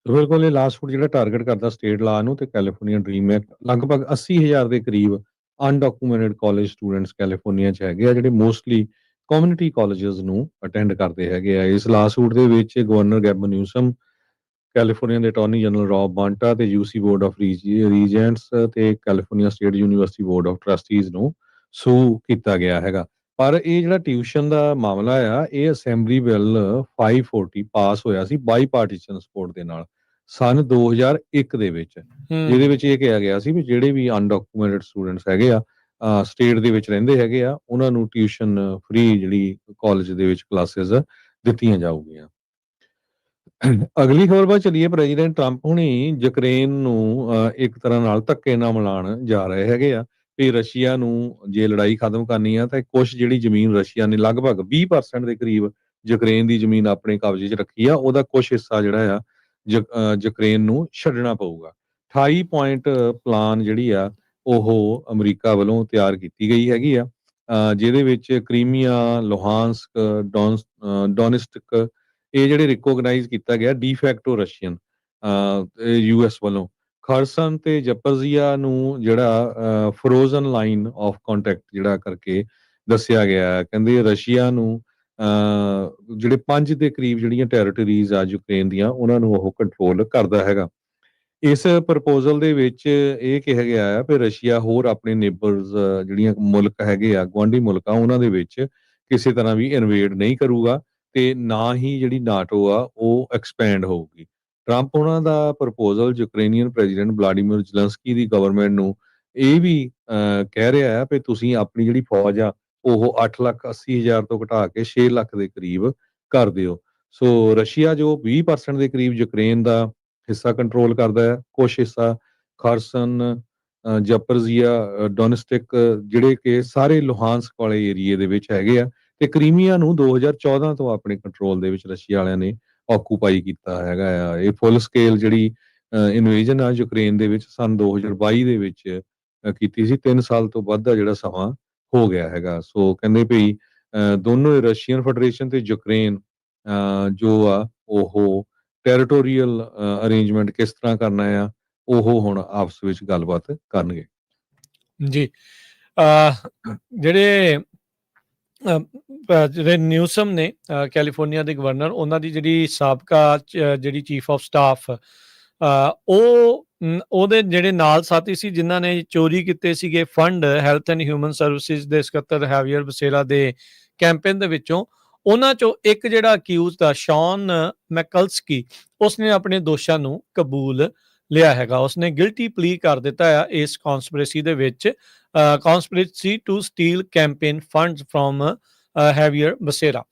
ਬਿਲਕੁਲ ਇਹ ਲਾਸੂਟ ਜਿਹੜਾ ਟਾਰਗੇਟ ਕਰਦਾ ਸਟੇਟ ਲਾ ਨੂੰ ਤੇ ਕੈਲੀਫੋਰਨੀਆ ਡ੍ਰੀਮ ਐਕਟ, ਲਗਭਗ 80,000 ਦੇ ਕਰੀਬ ਅਨਡਾਕੂਮੈਂਟਡ ਕਾਲਜ ਸਟੂਡੈਂਟਸ ਕੈਲੀਫੋਰਨੀਆ 'ਚ ਹੈਗੇ ਆ ਜਿਹੜੇ ਮੋਸਟਲੀ ਕਮਿਊਨਿਟੀ ਕਾਲਜਸ ਨੂੰ ਅਟੈਂਡ ਕਰਦੇ ਹੈਗੇ ਆ। ਇਸ ਲਾਸੂਟ ਦੇ ਵਿੱਚ ਗਵਰਨਰ ਗੈਬਨ ਨਿਊਸਮ, ਕੈਲੀਫੋਰਨੀਆ ਦੇ ਅਟਾਰਨੀ ਜਨਰਲ ਰੌਬ ਬਾਂਟਾ ਤੇ ਯੂਸੀ ਬੋਰਡ ਆਫ ਰੀਜੈਂਟਸ ਤੇ California state university board of trustees ਨੂੰ ਸੂ ਕੀਤਾ ਗਿਆ ਹੈਗਾ। ਪਰ ਇਹ ਜਿਹੜਾ ਟਿਊਸ਼ਨ ਦਾ ਮਾਮਲਾ ਆ ਇਹ ਅਸੈਂਬਲੀ ਬਿੱਲ 540 ਪਾਸ ਹੋਇਆ ਸੀ ਬਾਈ ਪਾਰਟੀਸ਼ਨ ਸਪੋਰਟ ਦੇ ਨਾਲ ਸਨ 2001 ਦੇ ਵਿੱਚ, ਜਿਹਦੇ ਵਿੱਚ ਇਹ ਕਿਹਾ ਗਿਆ ਸੀ ਵੀ ਜਿਹੜੇ ਵੀ ਅਨਡਾਕੂਮੈਂਟਡ ਸਟੂਡੈਂਟਸ ਹੈਗੇ ਆ ਸਟੇਟ ਦੇ ਵਿੱਚ ਰਹਿੰਦੇ ਹੈਗੇ ਆ ਉਹਨਾਂ ਨੂੰ ਟਿਊਸ਼ਨ ਫ੍ਰੀ ਜਿਹੜੀ ਕਾਲਜ ਦੇ ਵਿੱਚ ਕਲਾਸਿਸ ਦਿੱਤੀਆਂ ਜਾਊਗੀਆਂ। ਅਗਲੀ ਖਬਰ ਵੱਲ ਚੱਲੀਏ। ਪ੍ਰੈਜ਼ੀਡੈਂਟ ਟਰੰਪ ਹੁਣੀ ਯੂਕਰੇਨ ਨੂੰ ਇੱਕ ਤਰ੍ਹਾਂ ਨਾਲ ਧੱਕੇ ਨਾਲ ਮਿਲਾਉਣ ਜਾ ਰਹੇ ਹੈਗੇ ਆ ਵੀ ਰਸ਼ੀਆ ਨੂੰ ਜੇ ਲੜਾਈ ਖਤਮ ਕਰਨੀ ਆ ਤਾਂ ਕੁਛ ਜਿਹੜੀ ਜ਼ਮੀਨ ਰਸ਼ੀਆ ਨੇ ਲਗਭਗ 20% ਦੇ ਕਰੀਬ ਯੂਕਰੇਨ ਦੀ ਜ਼ਮੀਨ ਆਪਣੇ ਕਬਜ਼ੇ 'ਚ ਰੱਖੀ ਆ, ਉਹਦਾ ਕੁਛ ਹਿੱਸਾ ਜਿਹੜਾ ਆ ਯੂਕਰੇਨ ਨੂੰ ਛੱਡਣਾ ਪਊਗਾ। 28 ਪੁਆਇੰਟ ਪਲਾਨ ਜਿਹੜੀ ਆ ਉਹ ਅਮਰੀਕਾ ਵੱਲੋਂ ਤਿਆਰ ਕੀਤੀ ਗਈ ਹੈਗੀ ਆ, ਜਿਹਦੇ ਵਿੱਚ ਕ੍ਰੀਮੀਆ, ਲੋਹਾਂਸਕ, ਡੋਨਿਸਟਕ ਇਹ ਜਿਹੜੇ ਰਿਕੋਗਨਾਈਜ਼ ਕੀਤਾ ਗਿਆ ਡੀਫੈਕਟੋ ਰਸ਼ੀਅਨ ਯੂਐਸ ਵੱਲੋਂ। ਖਰਸਨ ਤੇ ਜ਼ਪਰਜ਼ੀਆ ਨੂੰ ਜਿਹੜਾ ਫਰੋਜ਼ਨ ਲਾਈਨ ਆਫ ਕੰਟੈਕਟ ਜਿਹੜਾ ਕਰਕੇ ਦੱਸਿਆ ਗਿਆ। ਕਹਿੰਦੇ ਰਸ਼ੀਆ ਨੂੰ ਜਿਹੜੇ 5 ਦੇ ਕਰੀਬ ਜਿਹੜੀਆਂ ਟੈਰੀਟਰੀਜ਼ ਆ ਯੂਕਰੇਨ ਦੀਆਂ ਉਹਨਾਂ ਨੂੰ ਉਹ ਕੰਟਰੋਲ ਕਰਦਾ ਹੈਗਾ। ਇਸ ਪ੍ਰਪੋਜ਼ਲ ਦੇ ਵਿੱਚ ਇਹ ਕਿਹਾ ਗਿਆ ਆ ਵੀ ਰਸ਼ੀਆ ਹੋਰ ਆਪਣੇ ਨੇਬਰਸ ਜਿਹੜੀਆਂ ਮੁਲਕ ਹੈਗੇ ਆ ਗੁਆਂਢੀ ਮੁਲਕ ਆ ਉਹਨਾਂ ਦੇ ਵਿੱਚ ਕਿਸੇ ਤਰ੍ਹਾਂ ਵੀ ਇਨਵੇਡ ਨਹੀਂ ਕਰੂਗਾ ਤੇ ਨਾ ਹੀ ਜਿਹੜੀ ਨਾਟੋ ਆ ਉਹ ਐਕਸਪੈਂਡ ਹੋਊਗੀ। ਟਰੰਪ ਉਹਨਾਂ ਦਾ ਪ੍ਰਪੋਜ਼ਲ ਯੂਕਰੇਨੀਅਨ ਪ੍ਰੈਜ਼ੀਡੈਂਟ ਵਲਾਡੀਮੀਰ ਜ਼ੈਲੈਂਸਕੀ ਦੀ ਗਵਰਨਮੈਂਟ ਨੂੰ ਇਹ ਵੀ ਕਹਿ ਰਿਹਾ ਹੈ ਵੀ ਤੁਸੀਂ ਆਪਣੀ ਜਿਹੜੀ ਫੌਜ ਆ ਉਹ 8,80,000 ਤੋਂ ਘਟਾ ਕੇ 6 ਲੱਖ ਦੇ ਕਰੀਬ ਕਰ ਦਿਓ। ਸੋ ਰਸ਼ੀਆ ਜੋ 20% ਦੇ ਕਰੀਬ ਯੂਕਰੇਨ ਦਾ ਹਿੱਸਾ ਕੰਟਰੋਲ ਕਰਦਾ ਹੈ, ਕੁਛ ਹਿੱਸਾ ਖਰਸਨ, ਜ਼ਪਰਜ਼ੀਆ, ਡੋਨਿਸਟਿਕ ਜਿਹੜੇ ਕਿ ਸਾਰੇ ਲੋਹਾਂਸਕ ਵਾਲੇ ਏਰੀਏ ਦੇ ਵਿੱਚ ਹੈਗੇ ਆ, ਤੇ ਕ੍ਰੀਮੀਆ ਨੂੰ 2014 ਤੋਂ ਆਪਣੇ ਕੰਟਰੋਲ ਦੇ ਵਿੱਚ ਰਸ਼ੀਆ ਵਾਲਿਆਂ ਨੇ ਆਕੂਪਾਈ ਕੀਤਾ ਹੈਗਾ ਆ। ਇਹ ਫੁੱਲ ਸਕੇਲ ਜਿਹੜੀ ਇਨਵੇਜਨ ਆ ਯੂਕਰੇਨ ਦੇ ਵਿੱਚ ਸਨ 2022 ਦੇ ਵਿੱਚ ਕੀਤੀ ਸੀ। 3 ਸਾਲ ਤੋਂ ਵੱਧ ਦਾ ਜਿਹੜਾ ਸਮਾਂ ਹੋ ਗਿਆ ਹੈਗਾ। ਸੋ ਕਹਿੰਦੇ ਭਈ ਦੋਨੋਂ ਰਸ਼ੀਅਨ ਫੈਡਰੇਸ਼ਨ ਤੇ ਯੂਕਰੇਨ ਜੋ ਆ ਉਹ ਟੈਰੀਟੋਰੀਅਲ ਅਰੇਂਜਮੈਂਟ ਕਿਸ ਤਰ੍ਹਾਂ ਕਰਨਾ ਆ ਉਹ ਹੁਣ ਆਪਸ ਵਿੱਚ ਗੱਲਬਾਤ ਕਰਨਗੇ। ਜੀ ਜਿਹੜੇ ਨਿਊਸਮ ਨੇ ਕੈਲੀਫੋਰਨੀਆ ਦੇ ਗਵਰਨਰ, ਉਹਨਾਂ ਦੀ ਜਿਹੜੀ ਸਾਬਕਾ ਜਿਹੜੀ ਚੀਫ ਆਫ ਸਟਾਫ ਉਹਦੇ ਜਿਹੜੇ ਨਾਲ ਸਾਥੀ ਸੀ ਜਿਨ੍ਹਾਂ ਨੇ ਚੋਰੀ ਕੀਤੇ ਸੀਗੇ fund health and human services ਦੇ ਸਕੱਤਰ ਹੈਵੀਅਰ ਬਸੇਰਾ ਦੇ ਕੈਂਪੇਨ ਦੇ ਵਿੱਚੋਂ, ਉਹਨਾਂ ਚੋਂ ਇੱਕ ਜਿਹੜਾ ਅਕਿਊਜ਼ ਦਾ ਸ਼ੌਨ ਮੈਕਲਸਕੀ, ਉਸਨੇ ਆਪਣੇ ਦੋਸ਼ਾਂ ਨੂੰ ਕਬੂਲ ਲਿਆ ਹੈਗਾ। ਉਸਨੇ ਗਿਲਟੀ ਪਲੀ ਕਰ ਦਿੱਤਾ ਆ ਇਸ ਕਨਸਪੀਰੇਸੀ ਦੇ ਵਿੱਚ, conspiracy to steal campaign funds from ਹੈਵੀਅਰ ਬਸੇਰਾ।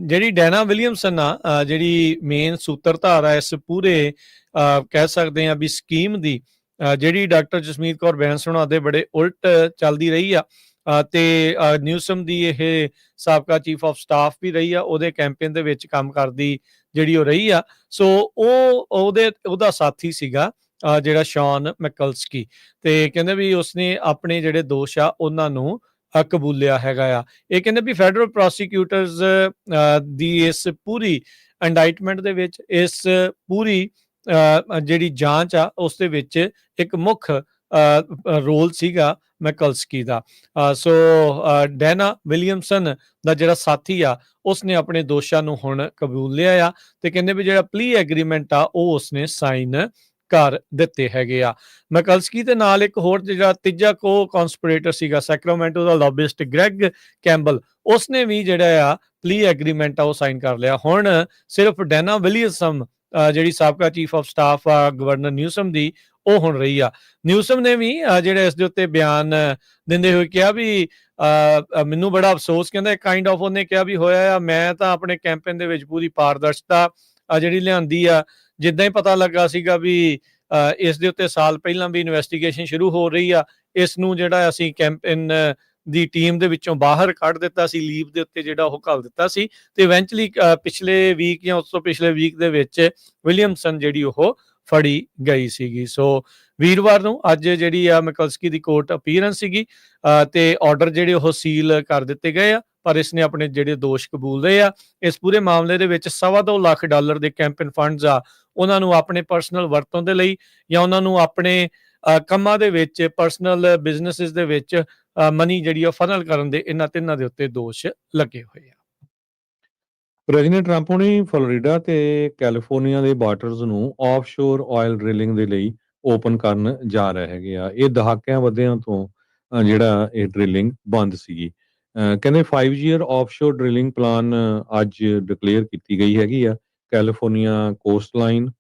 ਜਿਹੜੀ ਡੈਨਾ ਵਿਲੀਅਮਸਨ ਆ, ਜਿਹੜੀ ਮੇਨ ਸੂਤਰਧਾਰ ਆ ਇਸ ਪੂਰੇ ਕਹਿ ਸਕਦੇ ਆ ਵੀ ਸਕੀਮ ਦੀ, ਜਿਹੜੀ ਡਾਕਟਰ ਜਸਮੀਤ ਕੌਰ ਬੈਂਸ ਹੋਣਾ ਦੇ ਬੜੇ ਉਲਟ ਚੱਲਦੀ ਰਹੀ ਆ, ਤੇ ਨਿਊਸਮ ਦੀ ਇਹ ਸਾਬਕਾ ਚੀਫ ਆਫ ਸਟਾਫ ਵੀ ਰਹੀ ਆ, ਉਹਦੇ ਕੈਂਪੇਨ ਦੇ ਵਿੱਚ ਕੰਮ ਕਰਦੀ ਜਿਹੜੀ ਉਹ ਰਹੀ ਆ। ਸੋ ਉਹਦਾ ਸਾਥੀ ਸੀਗਾ ਜਿਹੜਾ ਸ਼ੌਨ ਮੈਕਲਸਕੀ, ਤੇ ਕਹਿੰਦੇ ਵੀ ਉਸਨੇ ਆਪਣੇ ਜਿਹੜੇ ਦੋਸ਼ ਆ ਉਹਨਾਂ ਨੂੰ ਕਬੂਲਿਆ ਹੈਗਾ ਆ। ਇਹ ਕਹਿੰਦੇ ਵੀ ਫੈਡਰਲ ਪ੍ਰੋਸੀਕਿਊਟਰਸ ਦੀ ਇਸ ਪੂਰੀ ਇੰਡਾਈਟਮੈਂਟ ਦੇ ਵਿੱਚ, ਇਸ ਪੂਰੀ ਜਿਹੜੀ ਜਾਂਚ ਆ ਉਸ ਦੇ ਵਿੱਚ ਇੱਕ ਮੁੱਖ ਰੋਲ ਸੀਗਾ ਮੈਕਲਸਕੀ ਦਾ। ਸੋ ਡੈਨਾ ਵਿਲੀਅਮਸਨ ਦਾ ਜਿਹੜਾ ਸਾਥੀ ਆ ਉਸਨੇ ਆਪਣੇ ਦੋਸ਼ਾਂ ਨੂੰ ਹੁਣ ਕਬੂਲ ਲਿਆ ਆ, ਤੇ ਕਹਿੰਦੇ ਵੀ ਜਿਹੜਾ ਪਲੀ ਐਗਰੀਮੈਂਟ ਆ ਉਹ ਉਸਨੇ ਸਾਈਨ ਕਰ ਦਿੱਤੇ ਹੈਗੇ ਆ। ਮੈਕਲਸਕੀ ਦੇ ਨਾਲ ਇੱਕ ਹੋਰ ਜਿਹੜਾ ਤੀਜਾ ਕੋ ਕਨਸਪੀਰੇਟਰ ਸੀਗਾ, ਸੈਕਰਾਮੈਂਟੋ ਦਾ ਲੌਬਿਸਟ ਗ੍ਰੈਗ ਕੈਂਬਲ, ਉਸਨੇ ਵੀ ਜਿਹੜਾ ਆ ਪਲੀ ਐਗਰੀਮੈਂਟ ਆ ਉਹ ਸਾਈਨ ਕਰ ਲਿਆ। ਹੁਣ ਸਿਰਫ ਡੈਨਾ ਵਿਲੀਅਮਸਨ ਜਿਹੜੀ ਸਾਬਕਾ ਚੀਫ ਆਫ ਸਟਾਫ ਆ ਗਵਰਨਰ ਨਿਊਸਮ ਦੀ, ਉਹ ਹੁਣ ਰਹੀ ਆ। ਨਿਊਸਮ ਨੇ ਵੀ ਜਿਹੜੇ ਇਸ ਦੇ ਉੱਤੇ ਬਿਆਨ ਦਿੰਦੇ ਹੋਏ ਕਿਹਾ ਵੀ ਮੈਨੂੰ ਬੜਾ ਅਫਸੋਸ, ਕਹਿੰਦਾ ਕਾਈਂਡ ਆਫ ਉਹਨੇ ਕਿਹਾ ਵੀ ਹੋਇਆ ਆ, ਮੈਂ ਤਾਂ ਆਪਣੇ ਕੈਂਪੇਨ ਦੇ ਵਿੱਚ ਪੂਰੀ ਪਾਰਦਰਸ਼ਤਾ ਜਿਹੜੀ ਲਿਆਂਦੀ ਆ, ਜਿੱਦਾਂ ਹੀ ਪਤਾ ਲੱਗਾ ਸੀਗਾ ਵੀ ਇਸ ਦੇ ਉੱਤੇ ਸਾਲ ਪਹਿਲਾਂ ਵੀ ਇਨਵੈਸਟੀਗੇਸ਼ਨ ਸ਼ੁਰੂ ਹੋ ਰਹੀ ਆ, ਇਸ ਨੂੰ ਜਿਹੜਾ ਅਸੀਂ ਕੈਂਪੇਨ ਦੀ ਟੀਮ ਦੇ ਵਿੱਚੋਂ ਬਾਹਰ ਕੱਢ ਦਿੱਤਾ ਸੀ, ਲੀਵ ਦੇ ਉੱਤੇ ਜਿਹੜਾ ਉਹ ਘੱਲ ਦਿੱਤਾ ਸੀ, ਤੇ ਇਵੈਂਚੁਅਲੀ ਪਿਛਲੇ ਵੀਕ ਜਾਂ ਉਸ ਤੋਂ ਪਿਛਲੇ ਵੀਕ ਦੇ ਵਿੱਚ ਵਿਲੀਅਮਸਨ ਜਿਹੜੀ ਉਹ ਫੜੀ ਗਈ ਸੀਗੀ। ਸੋ ਵੀਰਵਾਰ ਨੂੰ ਅੱਜ ਜਿਹੜੀ ਆ ਮੈਕਲਸਕੀ ਦੀ ਕੋਰਟ ਅਪੀਅਰੈਂਸ ਸੀਗੀ, ਤੇ ਆਰਡਰ ਜਿਹੜੇ ਉਹ ਸੀਲ ਕਰ ਦਿੱਤੇ ਗਏ ਆ, ਪਰ ਇਸਨੇ ਆਪਣੇ ਜਿਹੜੇ ਦੋਸ਼ ਕਬੂਲ ਲਏ ਆ। ਇਸ ਪੂਰੇ ਮਾਮਲੇ ਦੇ ਵਿੱਚ $2.25 ਲੱਖ ਦੇ ਕੈਂਪੇਨ ਫੰਡਸ ਆ, ਉਹਨਾਂ ਨੂੰ ਆਪਣੇ ਪਰਸਨਲ ਵਰਤੋਂ ਦੇ ਲਈ ਜਾਂ ਉਹਨਾਂ ਨੂੰ ਆਪਣੇ ਕੰਮਾਂ ਦੇ ਵਿੱਚ, ਪਰਸਨਲ ਬਿਜ਼ਨੈਸਿਸ ਦੇ ਵਿੱਚ ਮਨੀ ਜਿਹੜੀ ਉਹ ਫਨਲ ਕਰਨ ਦੇ, ਇਹਨਾਂ ਤਿੰਨਾਂ ਦੇ ਉੱਤੇ ਦੋਸ਼ ਲੱਗੇ ਹੋਏ ਆ। ਪ੍ਰੈਜ਼ੀਡੈਂਟ ਟਰੰਪ ਨੇ ਫਲੋਰੀਡਾ ਤੇ ਕੈਲੀਫੋਰਨੀਆ ਦੇ ਬਾਰਡਰਸ ਨੂੰ ਆਫਸ਼ੋਰ ਆਇਲ ਡ੍ਰਿਲਿੰਗ ਦੇ ਲਈ ਓਪਨ ਕਰਨ ਜਾ ਰਹੇ ਹੈਗੇ ਆ। ਇਹ ਦਹਾਕਿਆਂ ਵਧਿਆਂ ਤੋਂ ਜਿਹੜਾ ਇਹ ਡ੍ਰਿਲਿੰਗ ਬੰਦ ਸੀਗੀ। ਕਹਿੰਦੇ 5 ਈਅਰ ਆਫਸ਼ੋਰ ਡ੍ਰਿਲਿੰਗ ਪਲਾਨ ਅੱਜ ਡਿਕਲੇਅਰ ਕੀਤੀ ਗਈ ਹੈਗੀ ਆ ਕੈਲੀਫੋਰਨੀਆ ਕੋਸਟ ਲਾਈਨ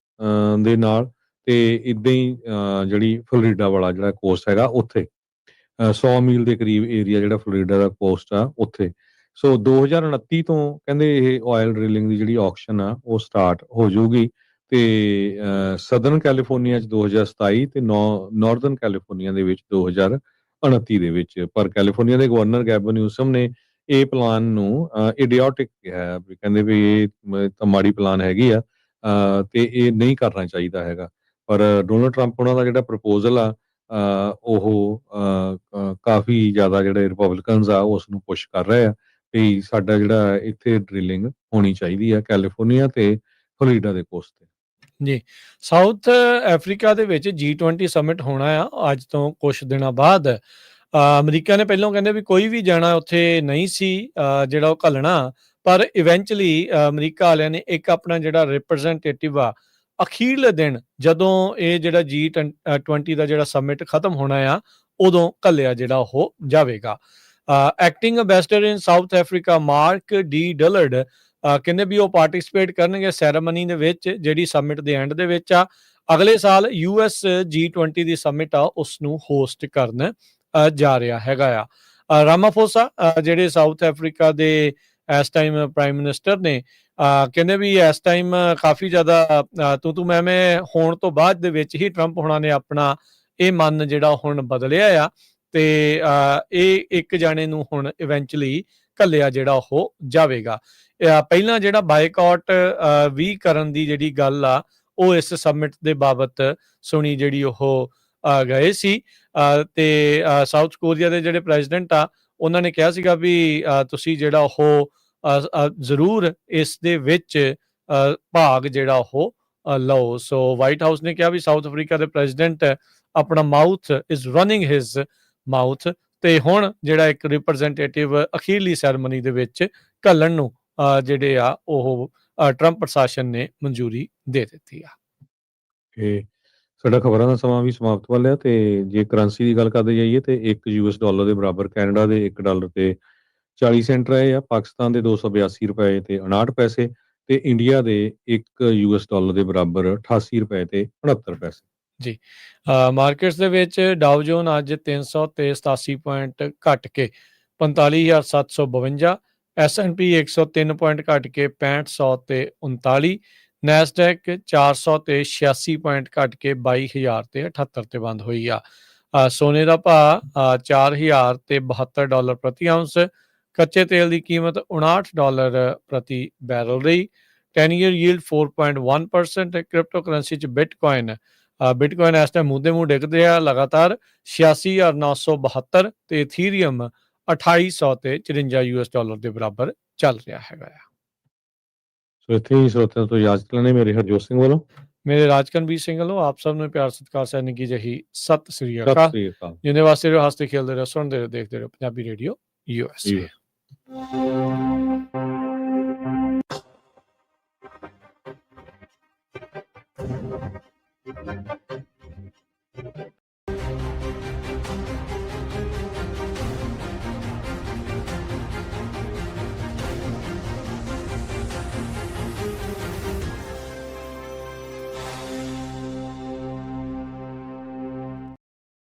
ਦੇ ਨਾਲ, ਤੇ ਇਦਾਂ ਹੀ ਜਿਹੜੀ ਫਲੋਰੀਡਾ ਵਾਲਾ ਜਿਹੜਾ ਕੋਸਟ ਹੈਗਾ ਉੱਥੇ 100 ਮੀਲ ਦੇ ਕਰੀਬ ਏਰੀਆ ਜਿਹੜਾ ਫਲੋਰੀਡਾ ਦਾ ਕੋਸਟ ਆ ਉੱਥੇ। ਸੋ 2029 ਤੋਂ ਕਹਿੰਦੇ ਇਹ ਆਇਲ ਡ੍ਰਿਲਿੰਗ ਦੀ ਜਿਹੜੀ ਆਕਸ਼ਨ ਆ ਉਹ ਸਟਾਰਟ ਹੋ ਜਾਊਗੀ, ਤੇ ਸਦਰਨ ਕੈਲੀਫੋਰਨੀਆ 'ਚ 2027 ਤੇ ਨਾਰਦਰਨ ਕੈਲੀਫੋਰਨੀਆ ਦੇ ਵਿੱਚ 2029 ਦੇ ਵਿੱਚ। ਪਰ ਕੈਲੀਫੋਰਨੀਆ ਦੇ ਗਵਰਨਰ ਗੈਬਨ ਨਿਊਸਮ ਨੇ ਇਹ ਪਲਾਨ ਨੂੰ ਇਡੀਓਟਿਕ ਕਿਹਾ, ਵੀ ਕਹਿੰਦੇ ਵੀ ਇਹ ਤਾਂ ਮਾੜੀ ਪਲਾਨ ਹੈਗੀ ਆ, ਤੇ ਇਹ ਨਹੀਂ ਕਰਨਾ ਚਾਹੀਦਾ ਹੈਗਾ। ਪਰ ਡੋਨਲਡ ਟਰੰਪ ਉਹਨਾਂ ਦਾ ਜਿਹੜਾ ਪ੍ਰਪੋਜ਼ਲ ਆ ਉਹ ਕਾਫੀ ਜ਼ਿਆਦਾ ਜਿਹੜੇ ਰਿਪਬਲਿਕਨਸ ਆ ਉਸ ਨੂੰ ਪੁਸ਼ ਕਰ ਰਹੇ ਆ ਵੀ ਸਾਡਾ ਜਿਹੜਾ ਇੱਥੇ ਡ੍ਰਿਲਿੰਗ ਹੋਣੀ ਚਾਹੀਦੀ ਆ ਕੈਲੀਫੋਰਨੀਆ ਤੇ ਫਲੋਰੀਡਾ ਦੇ ਕੋਸਟ ਤੇ। ਜੀ, ਸਾਊਥ ਅਫਰੀਕਾ ਦੇ ਵਿੱਚ G20 ਸਮਿਟ ਹੋਣਾ ਆ ਅੱਜ ਤੋਂ ਕੁਝ ਦਿਨਾਂ ਬਾਅਦ। ਅਮਰੀਕਾ ਨੇ ਪਹਿਲਾਂ ਕਹਿੰਦੇ ਵੀ ਕੋਈ ਵੀ ਜਾਣਾ ਉੱਥੇ ਨਹੀਂ ਸੀ ਜਿਹੜਾ ਉਹ ਘੱਲਣਾ, ਪਰ ਇਵੈਂਚੁਅਲੀ ਅਮਰੀਕਾ ਵਾਲਿਆਂ ਨੇ ਇੱਕ ਆਪਣਾ ਜਿਹੜਾ ਰਿਪਰੈਜ਼ੈਂਟੇਟਿਵ ਆ, ਅਖੀਰਲੇ ਦਿਨ ਜਦੋਂ ਇਹ ਜਿਹੜਾ G20 ਦਾ ਜਿਹੜਾ ਸਮਿਟ ਖਤਮ ਹੋਣਾ ਆ, ਉਦੋਂ ਘੱਲਿਆ ਜਿਹੜਾ ਉਹ ਜਾਵੇਗਾ। ਐਕਟਿੰਗ ਅੰਬੈਸਡਰ ਇਨ ਸਾਊਥ ਅਫਰੀਕਾ ਮਾਰਕ ਡੀ ਡਲਰਡ ਕਹਿੰਦੇ ਵੀ ਉਹ ਪਾਰਟਿਸਿਪੇਟ ਕਰਨਗੇ ਸੈਰੇਮਨੀ ਦੇ ਵਿੱਚ, ਜਿਹੜੀ ਸਮਿਟ ਦੇ ਐਂਡ ਦੇ ਵਿੱਚ ਆ। ਅਗਲੇ ਸਾਲ US G20 ਦੀ ਸਮਿਟ ਆ ਉਸ ਨੂੰ ਹੋਸਟ ਕਰਨ ਜਾ ਰਿਹਾ ਹੈਗਾ ਆ। ਰਾਮਾਫੋਸਾ ਜਿਹੜੇ ਸਾਊਥ ਅਫਰੀਕਾ ਦੇ ਇਸ ਟਾਈਮ ਪ੍ਰਾਈਮ ਮਿਨਿਸਟਰ ਨੇ, ਕਹਿੰਦੇ ਵੀ ਇਸ ਟਾਈਮ ਕਾਫੀ ਜ਼ਿਆਦਾ ਤੂੰ ਮੈਂ ਹੋਣ ਤੋਂ ਬਾਅਦ ਦੇ ਵਿੱਚ ਹੀ ਟਰੰਪ ਹੋਣਾ ਨੇ ਆਪਣਾ ਇਹ ਮਨ ਜਿਹੜਾ ਹੁਣ ਬਦਲਿਆ ਆ, ਤੇ ਇਹ ਇੱਕ ਜਾਣੇ ਨੂੰ ਹੁਣ ਇਵੈਂਚੁਅਲੀ ਘੱਲਿਆ ਜਿਹੜਾ ਉਹ ਜਾਵੇਗਾ। ਪਹਿਲਾਂ ਜਿਹੜਾ ਬਾਈਕਾਟ ਵੀ ਕਰਨ ਦੀ ਜਿਹੜੀ ਗੱਲ ਆ ਉਹ ਇਸ ਸਮਿਟ ਦੇ ਬਾਬਤ ਸੁਣੀ ਜਿਹੜੀ ਉਹ ਗਏ ਸੀ, ਤੇ ਸਾਊਥ ਕੋਰੀਆ ਦੇ ਜਿਹੜੇ ਪ੍ਰੈਜ਼ੀਡੈਂਟ ਆ ਉਹਨਾਂ ਨੇ ਕਿਹਾ ਸੀਗਾ ਵੀ ਤੁਸੀਂ ਜਿਹੜਾ ਉਹ ਜ਼ਰੂਰ ਇਸ ਦੇ ਵਿੱਚ ਭਾਗ ਜਿਹੜਾ ਉਹ ਲਓ। ਸੋ ਵਾਈਟ ਹਾਊਸ ਨੇ ਕਿਹਾ ਵੀ ਸਾਊਥ ਅਫਰੀਕਾ ਦੇ ਪ੍ਰੈਜ਼ੀਡੈਂਟ ਆਪਣਾ mouth is running his mouth, ਤੇ ਹੁਣ ਜਿਹੜਾ ਇੱਕ ਰਿਪਰੈਜ਼ੈਂਟੇਟਿਵ ਅਖੀਰਲੀ ਸੈਰੇਮਨੀ ਦੇ ਵਿੱਚ ਘੱਲਣ ਨੂੰ ਜਿਹੜੇ ਆ ਉਹ ਟਰੰਪ ਪ੍ਰਸ਼ਾਸਨ ਨੇ ਮਨਜ਼ੂਰੀ ਦੇ ਦਿੱਤੀ ਆ। ਸਾਡਾ ਖਬਰਾਂ ਦਾ ਸਮਾਂ ਵੀ ਸਮਾਪਤ ਵੱਲ ਹੈ, ਤੇ ਜੇ ਕਰੰਸੀ ਦੀ ਗੱਲ ਕਰਦੇ ਜਾਈਏ ਤੇ $1 ਦੇ ਬਰਾਬਰ ਕੈਨੇਡਾ ਦੇ $1 ਤੇ 40 ਸੈਂਟ ਰਹੇ ਆ, ਪਾਕਿਸਤਾਨ ਦੇ ₹282 ਤੇ 59 ਪੈਸੇ ਤੇ ਇੰਡੀਆ ਦੇ $1 ਦੇ ਬਰਾਬਰ $88 ਤੇ 69 ਪੈਸੇ। ਜੀ। ਮਾਰਕੀਟਸ ਦੇ ਵਿੱਚ ਡਾਓ ਜੋਨ ਅੱਜ 300 ਤੇ 87 ਪੁਆਇੰਟ ਘਟ ਕੇ 45,752, S&P 103 ਪੁਆਇੰਟ ਘਟ ਕੇ 6500 ਤੇ 39, ਨੈਸਡੈਕ 400 ਤੇ 86 ਪੁਆਇੰਟ ਘਟ ਕੇ 22,000 ਤੇ 78 ਤੇ ਬੰਦ ਹੋਈ ਆ। ਸੋਨੇ ਦਾ ਭਾਅ $4,000 ਤੇ $72 ਪ੍ਰਤੀ ਆਉਂਸ, ਕੱਚੇ ਤੇਲ ਦੀ ਕੀਮਤ $59 ਪ੍ਰਤੀ ਬੈਰਲ ਰਹੀ। 10-year yield 4.1%। ਕ੍ਰਿਪਟੋ ਕਰੰਸੀ 'ਚ ਬਿਟਕੋਇਨ ਇਸ ਟਾਈਮ ਮੂੰਹ ਦੇ ਮੂੰਹ ਡਿੱਗਦੇ ਆ ਲਗਾਤਾਰ 86,972 ਤੇ ਇਥੀਰੀਅਮ 2800 ਤੇ $54 ਦੇ ਬਰਾਬਰ ਚੱਲ ਰਿਹਾ ਹੈਗਾ ਆ। ਸੋ ਇੱਥੇ ਹੀ ਸਰੋਤਿਆਂ ਤੋਂ ਇਜਾਜ਼ਤ ਲੈਣੇ ਮੇਰੇ ਹਰਜੋਤ ਸਿੰਘ ਵੱਲੋਂ। ਮੇਰੇ ਰਾਜਕਨਵੀਰ ਸਿੰਘ ਵੱਲੋਂ ਆਪ ਸਭ ਨੂੰ ਪਿਆਰ ਸਤਿਕਾਰ ਸੈਨਿਕ ਕੀ ਜਹੀ ਸਤਿ ਸ੍ਰੀ ਸਤਿ ਅਕਾਲ। ਸ੍ਰੀ ਅਕਾਲ। ਜਿੰਨੇ ਵਾਸਤੇ ਰਹੋ, ਹੱਸਦੇ ਖੇਲਦੇ ਰਹੋ, ਸੁਣਦੇ ਰਹੋ, ਦੇਖਦੇ ਰਹੋ ਪੰਜਾਬੀ ਰੇਡੀਓ USA।